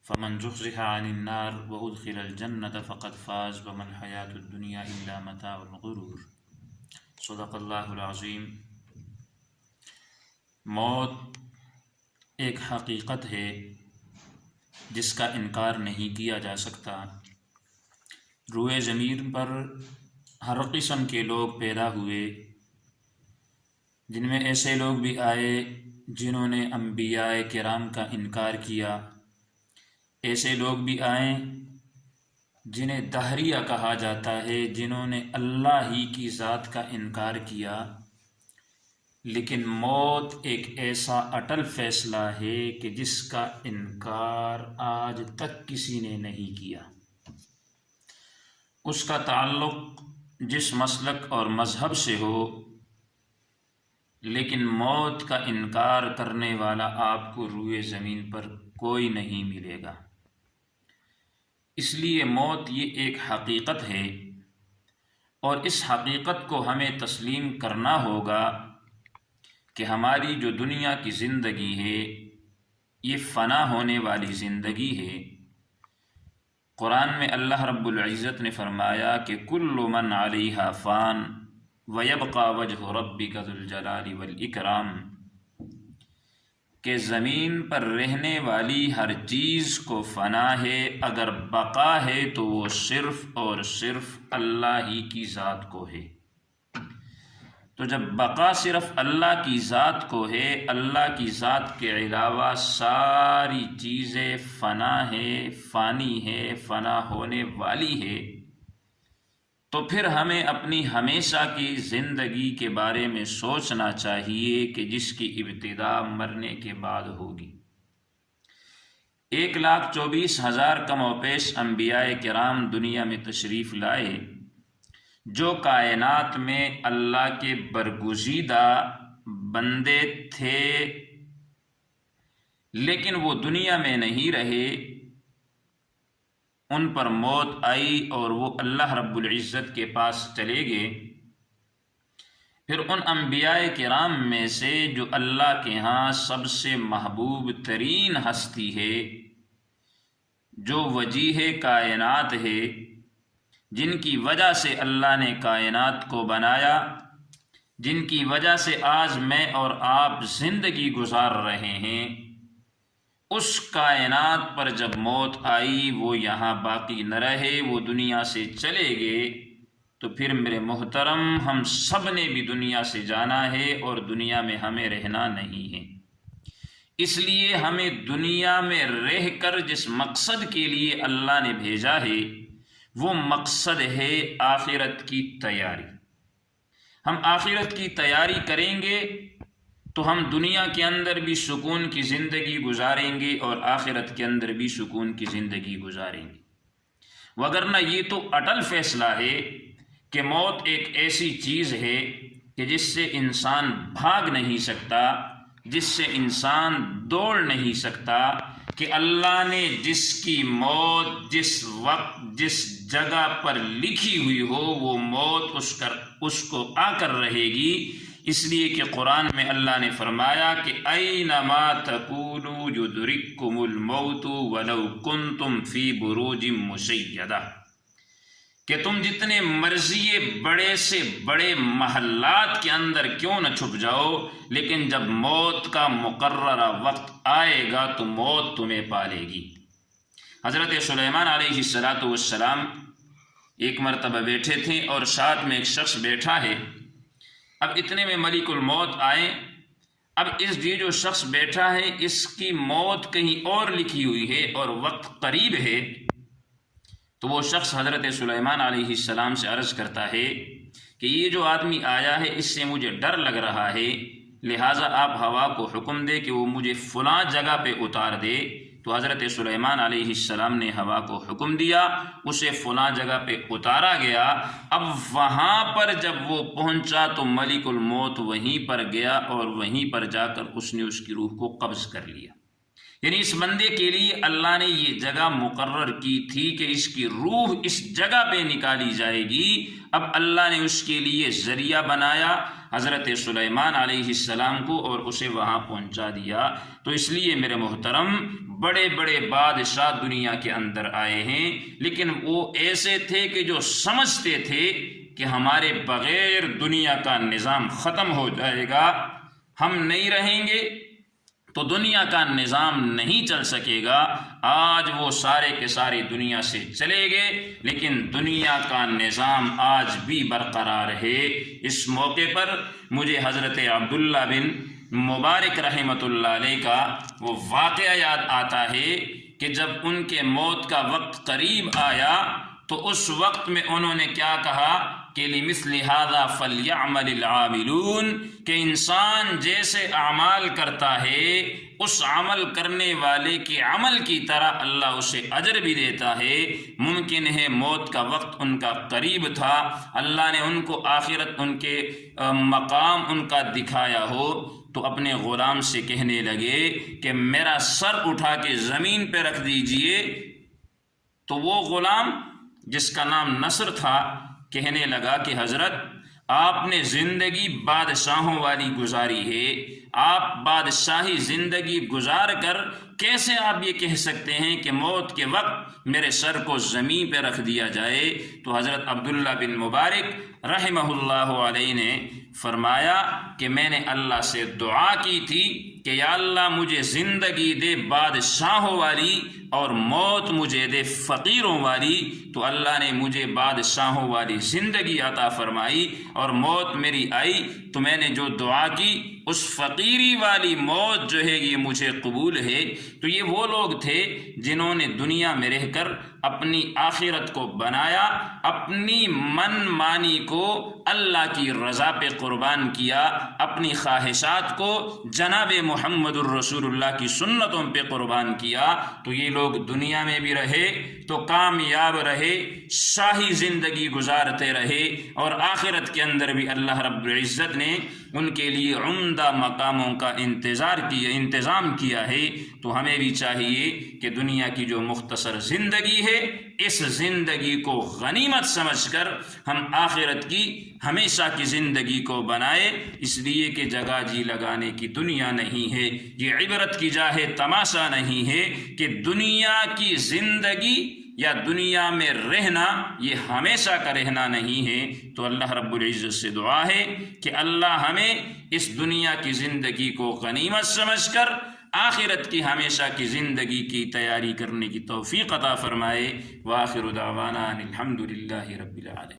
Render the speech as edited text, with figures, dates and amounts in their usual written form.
فمن زحزح عن النار وادخل الجنة فقد فاز وما الحياة الدنيا إلا متاع الغرور۔ صدق اللہ العظیم۔ موت ایک حقیقت ہے جس کا انکار نہیں کیا جا سکتا۔ روئے زمین پر ہر قسم کے لوگ پیدا ہوئے، جن میں ایسے لوگ بھی آئے جنہوں نے انبیاء کرام کا انکار کیا، ایسے لوگ بھی آئیں جنہیں دہریہ کہا جاتا ہے، جنہوں نے اللہ ہی کی ذات کا انکار کیا۔ لیکن موت ایک ایسا اٹل فیصلہ ہے کہ جس کا انکار آج تک کسی نے نہیں کیا۔ اس کا تعلق جس مسلک اور مذہب سے ہو، لیکن موت کا انکار کرنے والا آپ کو روئے زمین پر کوئی نہیں ملے گا۔ اس لیے موت یہ ایک حقیقت ہے، اور اس حقیقت کو ہمیں تسلیم کرنا ہوگا کہ ہماری جو دنیا کی زندگی ہے یہ فنا ہونے والی زندگی ہے۔ قرآن میں اللہ رب العزت نے فرمایا کہ کل من علیہا فان ویبقى وجہ ربک ذو الجلال والاکرام، کہ زمین پر رہنے والی ہر چیز کو فنا ہے، اگر بقا ہے تو وہ صرف اور صرف اللہ ہی کی ذات کو ہے۔ تو جب بقا صرف اللہ کی ذات کو ہے، اللہ کی ذات کے علاوہ ساری چیزیں فنا ہے، فانی ہے، فنا ہونے والی ہے، تو پھر ہمیں اپنی ہمیشہ کی زندگی کے بارے میں سوچنا چاہیے کہ جس کی ابتدا مرنے کے بعد ہوگی۔ 1,24,000 کم و بیش انبیاء کرام دنیا میں تشریف لائے، جو کائنات میں اللہ کے برگزیدہ بندے تھے، لیکن وہ دنیا میں نہیں رہے۔ ان پر موت آئی اور وہ اللہ رب العزت کے پاس چلے گئے۔ پھر ان انبیاء کرام میں سے جو اللہ کے ہاں سب سے محبوب ترین ہستی ہے، جو وجیہ کائنات ہے، جن کی وجہ سے اللہ نے کائنات کو بنایا، جن کی وجہ سے آج میں اور آپ زندگی گزار رہے ہیں، اس کائنات پر جب موت آئی وہ یہاں باقی نہ رہے، وہ دنیا سے چلے گئے، تو پھر میرے محترم ہم سب نے بھی دنیا سے جانا ہے اور دنیا میں ہمیں رہنا نہیں ہے۔ اس لیے ہمیں دنیا میں رہ کر جس مقصد کے لیے اللہ نے بھیجا ہے وہ مقصد ہے آخرت کی تیاری۔ ہم آخرت کی تیاری کریں گے تو ہم دنیا کے اندر بھی سکون کی زندگی گزاریں گے اور آخرت کے اندر بھی سکون کی زندگی گزاریں گے۔ وگرنہ یہ تو اٹل فیصلہ ہے کہ موت ایک ایسی چیز ہے کہ جس سے انسان بھاگ نہیں سکتا، جس سے انسان دوڑ نہیں سکتا، کہ اللہ نے جس کی موت جس وقت جس جگہ پر لکھی ہوئی ہو وہ موت اس کو آ کر رہے گی۔ اس لیے کہ قرآن میں اللہ نے فرمایا کہ اینما تکونوا یدرککم الموت ولو کنتم فی بروج مشیدہ، کہ تم جتنے مرضی بڑے سے بڑے محلات کے اندر کیوں نہ چھپ جاؤ، لیکن جب موت کا مقررہ وقت آئے گا تو موت تمہیں پالے گی۔ حضرت سلیمان علیہ السلام ایک مرتبہ بیٹھے تھے اور ساتھ میں ایک شخص بیٹھا ہے۔ اب اتنے میں ملک الموت آئے۔ اب یہ جو شخص بیٹھا ہے اس کی موت کہیں اور لکھی ہوئی ہے اور وقت قریب ہے، تو وہ شخص حضرت سلیمان علیہ السلام سے عرض کرتا ہے کہ یہ جو آدمی آیا ہے اس سے مجھے ڈر لگ رہا ہے، لہٰذا آپ ہوا کو حکم دے کہ وہ مجھے فلاں جگہ پہ اتار دے۔ تو حضرت سلیمان علیہ السلام نے ہوا کو حکم دیا، اسے فلاں جگہ پہ اتارا گیا۔ اب وہاں پر جب وہ پہنچا تو ملک الموت وہیں پر گیا اور وہیں پر جا کر اس نے اس کی روح کو قبض کر لیا۔ یعنی اس بندے کے لیے اللہ نے یہ جگہ مقرر کی تھی کہ اس کی روح اس جگہ پہ نکالی جائے گی۔ اب اللہ نے اس کے لیے ذریعہ بنایا حضرت سلیمان علیہ السلام کو اور اسے وہاں پہنچا دیا۔ تو اس لیے میرے محترم بڑے بڑے بادشاہ دنیا کے اندر آئے ہیں، لیکن وہ ایسے تھے کہ جو سمجھتے تھے کہ ہمارے بغیر دنیا کا نظام ختم ہو جائے گا، ہم نہیں رہیں گے تو دنیا کا نظام نہیں چل سکے گا۔ آج وہ سارے کے سارے دنیا سے چلے گئے، لیکن دنیا کا نظام آج بھی برقرار ہے۔ اس موقع پر مجھے حضرت عبداللہ بن مبارک رحمۃ اللہ علیہ کا وہ واقعہ یاد آتا ہے کہ جب ان کے موت کا وقت قریب آیا تو اس وقت میں انہوں نے کیا کہا کہ لِمِثْلِ هَذَا فَلْيَعْمَلِ الْعَامِلُونَ، کہ انسان جیسے اعمال کرتا ہے اس عمل کرنے والے کے عمل کی طرح اللہ اسے اجر بھی دیتا ہے۔ ممکن ہے موت کا وقت ان کا قریب تھا، اللہ نے ان کو آخرت ان کے مقام ان کا دکھایا ہو، تو اپنے غلام سے کہنے لگے کہ میرا سر اٹھا کے زمین پہ رکھ دیجئے۔ تو وہ غلام جس کا نام نصر تھا کہنے لگا کہ حضرت آپ نے زندگی بادشاہوں والی گزاری ہے، آپ بادشاہی زندگی گزار کر کیسے آپ یہ کہہ سکتے ہیں کہ موت کے وقت میرے سر کو زمین پہ رکھ دیا جائے؟ تو حضرت عبداللہ بن مبارک رحمہ اللہ علیہ نے فرمایا کہ میں نے اللہ سے دعا کی تھی کہ یا اللہ مجھے زندگی دے بادشاہوں والی اور موت مجھے دے فقیروں والی۔ تو اللہ نے مجھے بادشاہوں والی زندگی عطا فرمائی اور موت میری آئی، تو میں نے جو دعا کی اس فقیری والی موت جو ہے یہ مجھے قبول ہے۔ تو یہ وہ لوگ تھے جنہوں نے دنیا میں رہ کر اپنی آخرت کو بنایا، اپنی من مانی کو اللہ کی رضا پہ قربان کیا، اپنی خواہشات کو جناب محمد الرسول اللہ کی سنتوں پہ قربان کیا۔ تو یہ لوگ دنیا میں بھی رہے تو کامیاب رہے، شاہی زندگی گزارتے رہے، اور آخرت کے اندر بھی اللہ رب العزت نے ان کے لیے عمدہ مقاموں کا انتظام کیا ہے۔ تو ہمیں بھی چاہیے کہ دنیا کی جو مختصر زندگی ہے اس زندگی کو غنیمت سمجھ کر ہم آخرت کی ہمیشہ کی زندگی کو بنائے، اس لیے کہ جگہ جی لگانے کی دنیا نہیں ہے، یہ عبرت کی جا ہے، تماشا نہیں ہے کہ دنیا کی زندگی یا دنیا میں رہنا یہ ہمیشہ کا رہنا نہیں ہے۔ تو اللہ رب العزت سے دعا ہے کہ اللہ ہمیں اس دنیا کی زندگی کو غنیمت سمجھ کر آخرت کی ہمیشہ کی زندگی کی تیاری کرنے کی توفیق عطا فرمائے۔ وآخر دعوانا الحمد للہ رب العالمین۔